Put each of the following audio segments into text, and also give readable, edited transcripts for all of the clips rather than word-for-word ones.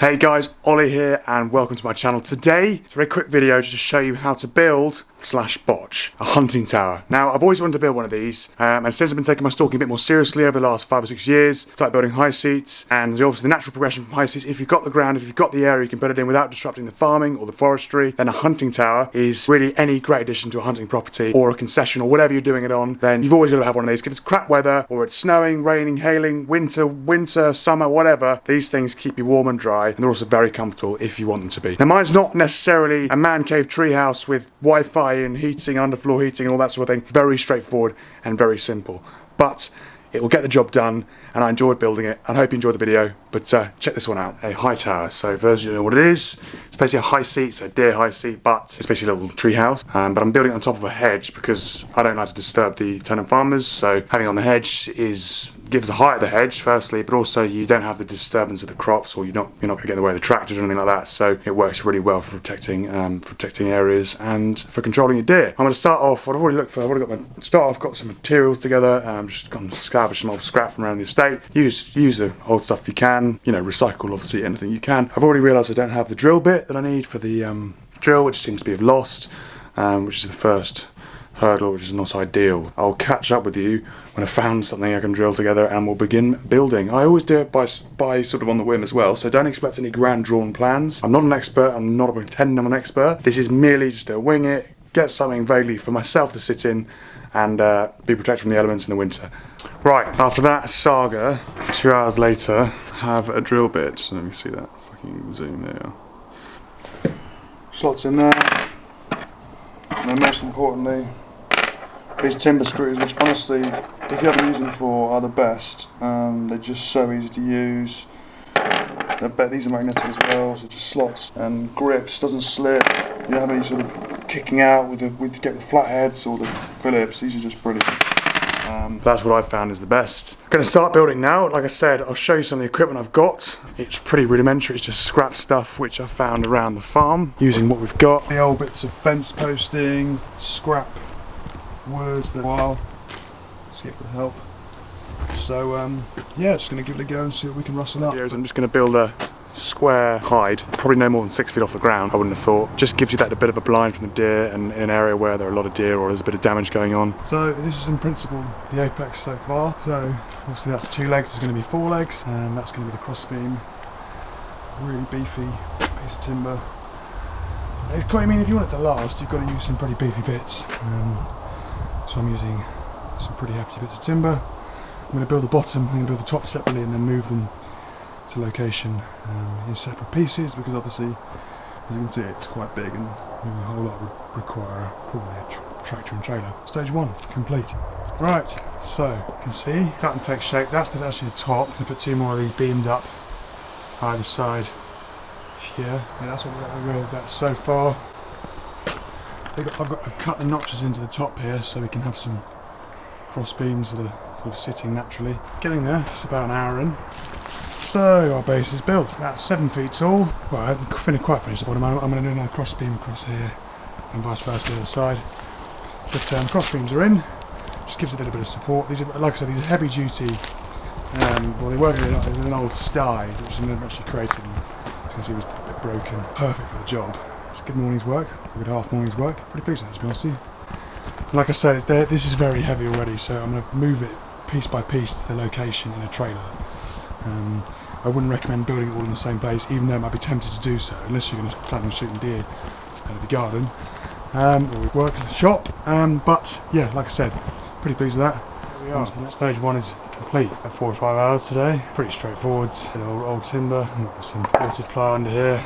Hey guys, Ollie here and welcome to my channel. Today, it's a very quick video just to show you how to build / botch a hunting tower. Now, I've always wanted to build one of these, and since I've been taking my stalking a bit more seriously over the last 5 or 6 years, started building high seats, and there's obviously the natural progression from high seats. If you've got the ground, if you've got the area, you can put it in without disrupting the farming or the forestry, then a hunting tower is really any great addition to a hunting property or a concession or whatever you're doing it on. Then you've always got to have one of these because it's crap weather or it's snowing, raining, hailing, winter, summer, whatever. These things keep you warm and dry, and they're also very comfortable if you want them to be. Now, mine's not necessarily a man cave treehouse with Wi-Fi and heating, underfloor heating and all that sort of thing. Very straightforward and very simple, but it will get the job done, and I enjoyed building it, and I hope you enjoyed the video. But check this one out, a high tower. So for those of you who know what it is, it's basically a high seat, so deer high seat, but it's basically a little tree house. But I'm building it on top of a hedge because I don't like to disturb the tenant farmers, so having it on the hedge gives the height of the hedge, firstly, but also you don't have the disturbance of the crops, or you're not going to get in the way of the tractors or anything like that, so it works really well for protecting areas and for controlling your deer. I'm going to start off, got some materials together, just going to scavenge some old scrap from around the estate. Use the old stuff if you can, recycle obviously anything you can. I've already realised I don't have the drill bit that I need for the drill, which seems to be lost, which is the first hurdle, which is not ideal. I'll catch up with you when I've found something I can drill together and we'll begin building. I always do it by sort of on the whim as well, so don't expect any grand drawn plans. I'm not an expert, I'm not pretending I'm an expert. This is merely just to wing it, get something vaguely for myself to sit in and be protected from the elements in the winter. Right, after that saga, 2 hours later, have a drill bit. So let me see that, fucking zoom there. Slots in there, and then most importantly, these timber screws, which honestly, if you haven't used them before, are the best. They're just so easy to use. I bet these are magnetic as well, so just slots and grips, doesn't slip. You don't have any sort of kicking out with the flatheads or the Phillips. These are just brilliant. That's what I've found is the best. I'm going to start building now. Like I said, I'll show you some of the equipment I've got. It's pretty rudimentary, it's just scrap stuff which I found around the farm using what we've got. The old bits of fence posting, scrap words that while skip with help. So yeah, just going to give it a go and see what we can rustle up. I'm just going to build a square hide, probably no more than 6 feet off the ground, I wouldn't have thought. Just gives you that a bit of a blind from the deer, and in an area where there are a lot of deer or there's a bit of damage going on. So this is in principle the apex so far. So obviously that's 2 legs, there's going to be 4 legs, and that's going to be the crossbeam. Really beefy piece of timber. It's quite, if you want it to last, you've got to use some pretty beefy bits. So I'm using some pretty hefty bits of timber. I'm going to build the bottom, I'm going to build the top separately, and then move them to location in separate pieces, because obviously, as you can see, it's quite big, and moving a whole lot would require probably a tractor and trailer. Stage 1 complete. Right, so you can see starting to take shape. That's actually the top. I'm going to put 2 more of these beamed up either side here. Yeah, that's what we've built that so far. I've cut the notches into the top here so we can have some cross beams that are sort of sitting naturally. Getting there, it's about an hour in. So our base is built. About 7 feet tall. Well, I haven't quite finished the bottom. I'm going to do another cross beam across here and vice versa the other side. But cross beams are in. Just gives it a little bit of support. These are, like I said, these are heavy duty. Well, they work with an old stide, which I never actually created. You can see it was a bit broken. Perfect for the job. It's a good morning's work. A good half morning's work. Pretty pleased with that, to be honest with you. And like I said, this is very heavy already, so I'm going to move it piece by piece to the location in a trailer. I wouldn't recommend building it all in the same place, even though I might be tempted to do so, unless you're going to plan on shooting deer out of the garden, or work at the shop. But yeah, like I said, pretty pleased with that. Here we are. So stage 1 is complete. About 4 or 5 hours today. Pretty straightforward. Old timber, some ported ply under here.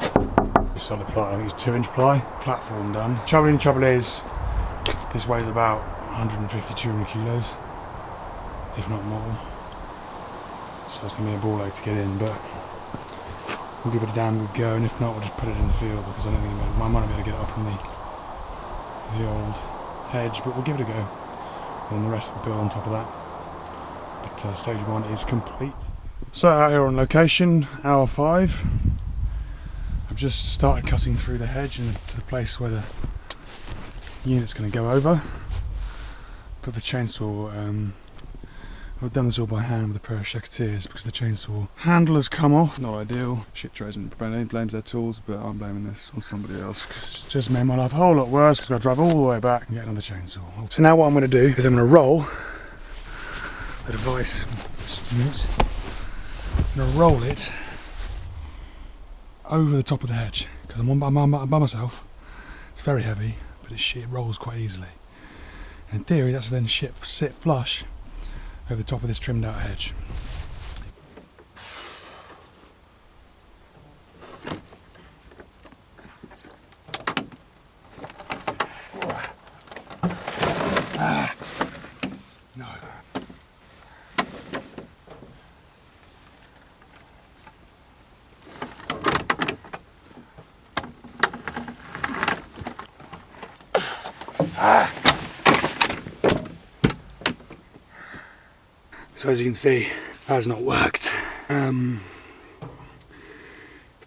Solid ply, I think it's 2-inch ply. Platform done. Trouble is, this weighs about 150-200 kilos, if not more. So it's going to be a ball ache to get in, but we'll give it a damn good go, and if not, we'll just put it in the field, because I don't think I might not be able to get it up on the old hedge, but we'll give it a go, and the rest will build on top of that. But stage 1 is complete. So out here on location, hour 5. I've just started cutting through the hedge and to the place where the unit's going to go over. Put the chainsaw I've done this all by hand with a pair of secateurs because the chainsaw handle has come off. Not ideal. Shit tradesman blames their tools, but I'm blaming this on somebody else because it's just made my life a whole lot worse because I've got to drive all the way back and get another chainsaw. So now what I'm going to do is I'm going to roll the device. I'm going to roll it over the top of the hedge because I'm by myself. It's very heavy, but it rolls quite easily. And in theory, that's then sit flush over the top of this trimmed out hedge. No. So as you can see, that has not worked.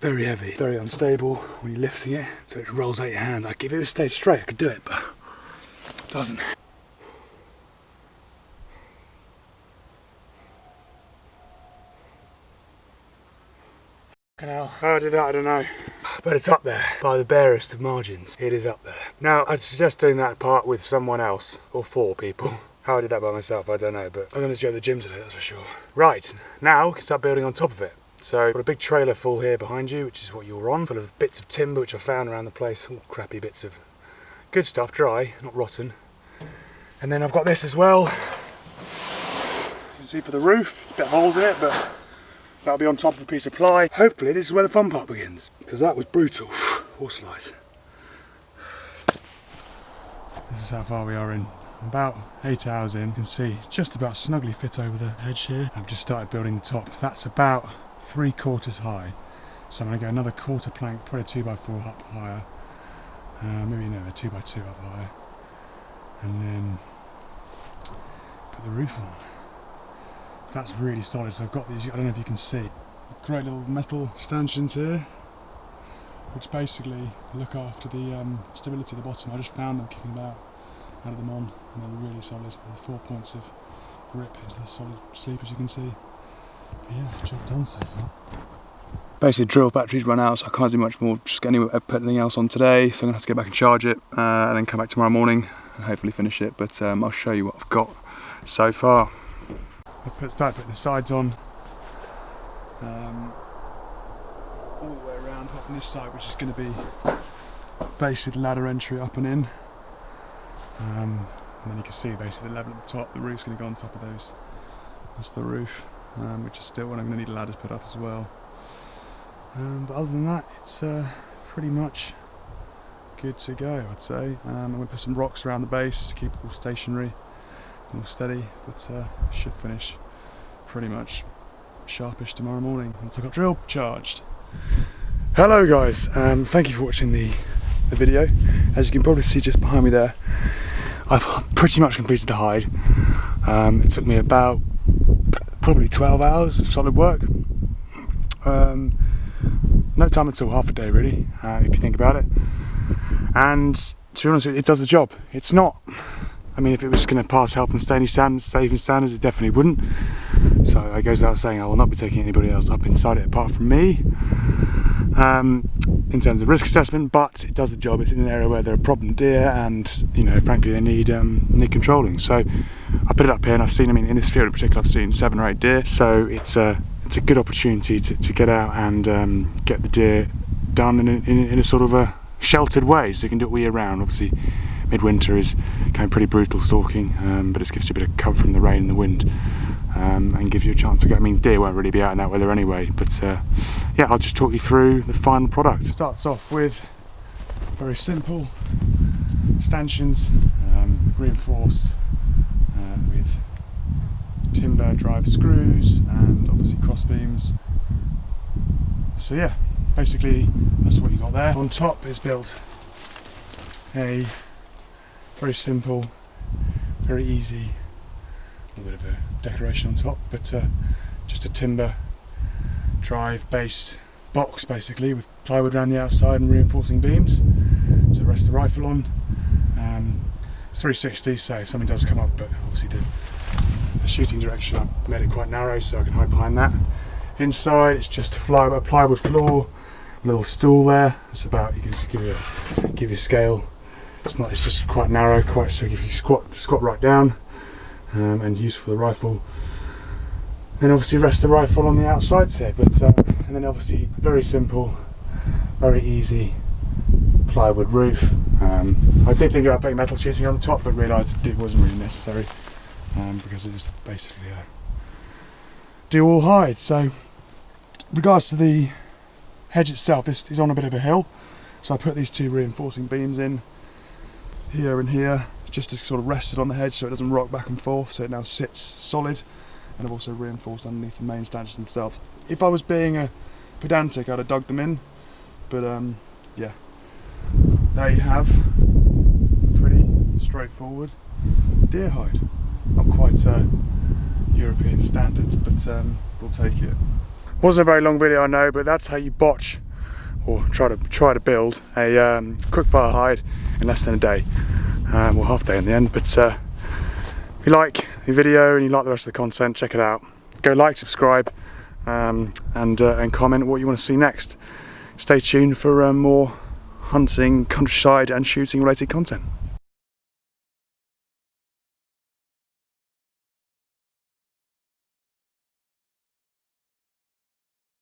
Very heavy, very unstable when you're lifting it, so it rolls out your hands. Like if it was stayed straight, I could do it, but it doesn't. How I did that, I don't know. But it's up there, by the barest of margins. It is up there. Now, I'd suggest doing that part with someone else, or 4 people. How I did that by myself, I don't know, but I'm going to go to the gym today, that's for sure. Right, now we can start building on top of it. So, I've got a big trailer full here behind you, which is what you're on, full of bits of timber which I found around the place. All crappy bits of good stuff, dry, not rotten. And then I've got this as well. You can see for the roof, it's a bit of holes in it, but that'll be on top of a piece of ply. Hopefully this is where the fun part begins, because that was brutal. Horse lice. This is how far we are in. About 8 hours in, you can see just about snugly fit over the hedge here. I've just started building the top. That's about 3/4 high. So I'm going to go another quarter plank, probably a 2x4 up higher. Maybe no, a 2x2 up higher. And then put the roof on. That's really solid. So I've got these, I don't know if you can see, great little metal stanchions here, which basically look after the stability at the bottom. I just found them kicking about, added them on, and they're really solid with 4 points of grip into the solid sleep, as you can see. But yeah, job done so far. Basically, drill batteries run out, so I can't do much more. Just put anything else on today, so I'm gonna have to go back and charge it, and then come back tomorrow morning and hopefully finish it. But I'll show you what I've got so far. I've started putting the sides on all the way around, apart from this side, which is going to be basically the ladder entry up and in. And then you can see basically the level at the top, the roof's going to go on top of those. That's the roof, which is still what I'm going to need a ladder to put up as well. But other than that, it's pretty much good to go, I'd say. I'm going to put some rocks around the base to keep it all stationary, all steady, but should finish pretty much sharpish tomorrow morning once I got drill charged. Hello guys, thank you for watching the video. As you can probably see just behind me there, I've pretty much completed the hide. It took me about probably 12 hours of solid work. No time at all, half a day really, if you think about it. And to be honest, it does the job. It's not, I mean, if it was going to pass health and safety standards, it definitely wouldn't. So it goes without saying I will not be taking anybody else up inside it apart from me, in terms of risk assessment. But it does the job. It's in an area where there are problem deer, and you know, frankly, they need controlling. So I put it up here, and I've seen, I mean, in this field in particular, I've seen 7 or 8 deer. So it's a good opportunity to get out and get the deer done in a sort of a sheltered way, so you can do it all year round. Obviously midwinter is kind of pretty brutal stalking, but it gives you a bit of cover from the rain and the wind, and gives you a chance to go. I mean, deer won't really be out in that weather anyway, but yeah, I'll just talk you through the final product. It starts off with very simple stanchions, reinforced with timber drive screws and obviously cross beams. So yeah, basically that's what you got there. On top is built a very simple, very easy, a little bit of a decoration on top, but just a timber drive based box basically, with plywood around the outside and reinforcing beams to rest the rifle on. It's 360, so if something does come up, but obviously the shooting direction, I've made it quite narrow so I can hide behind that. Inside it's just a plywood floor, a little stool there. It's about, you can just give you a scale. It's just quite narrow, so if you squat right down, and useful for the rifle. Then obviously rest the rifle on the outside here, and then obviously very simple, very easy plywood roof. I did think about putting metal sheeting on the top, but realised it wasn't really necessary, because it is basically a dual hide. So, regards to the hedge itself, this is on a bit of a hill, so I put these two reinforcing beams in here and here, just to sort of rest it on the hedge so it doesn't rock back and forth, so it now sits solid. And I've also reinforced underneath the main stanchions themselves. If I was being a pedantic, I'd have dug them in, but yeah, there you have pretty straightforward deer hide. Not quite European standards, but we'll take it. Wasn't a very long video, I know, but that's how you botch or try to build a quick-fire hide in less than a day, well, half day in the end. But if you like the video and you like the rest of the content, check it out. Go like, subscribe, and comment what you want to see next. Stay tuned for more hunting, countryside and shooting related content.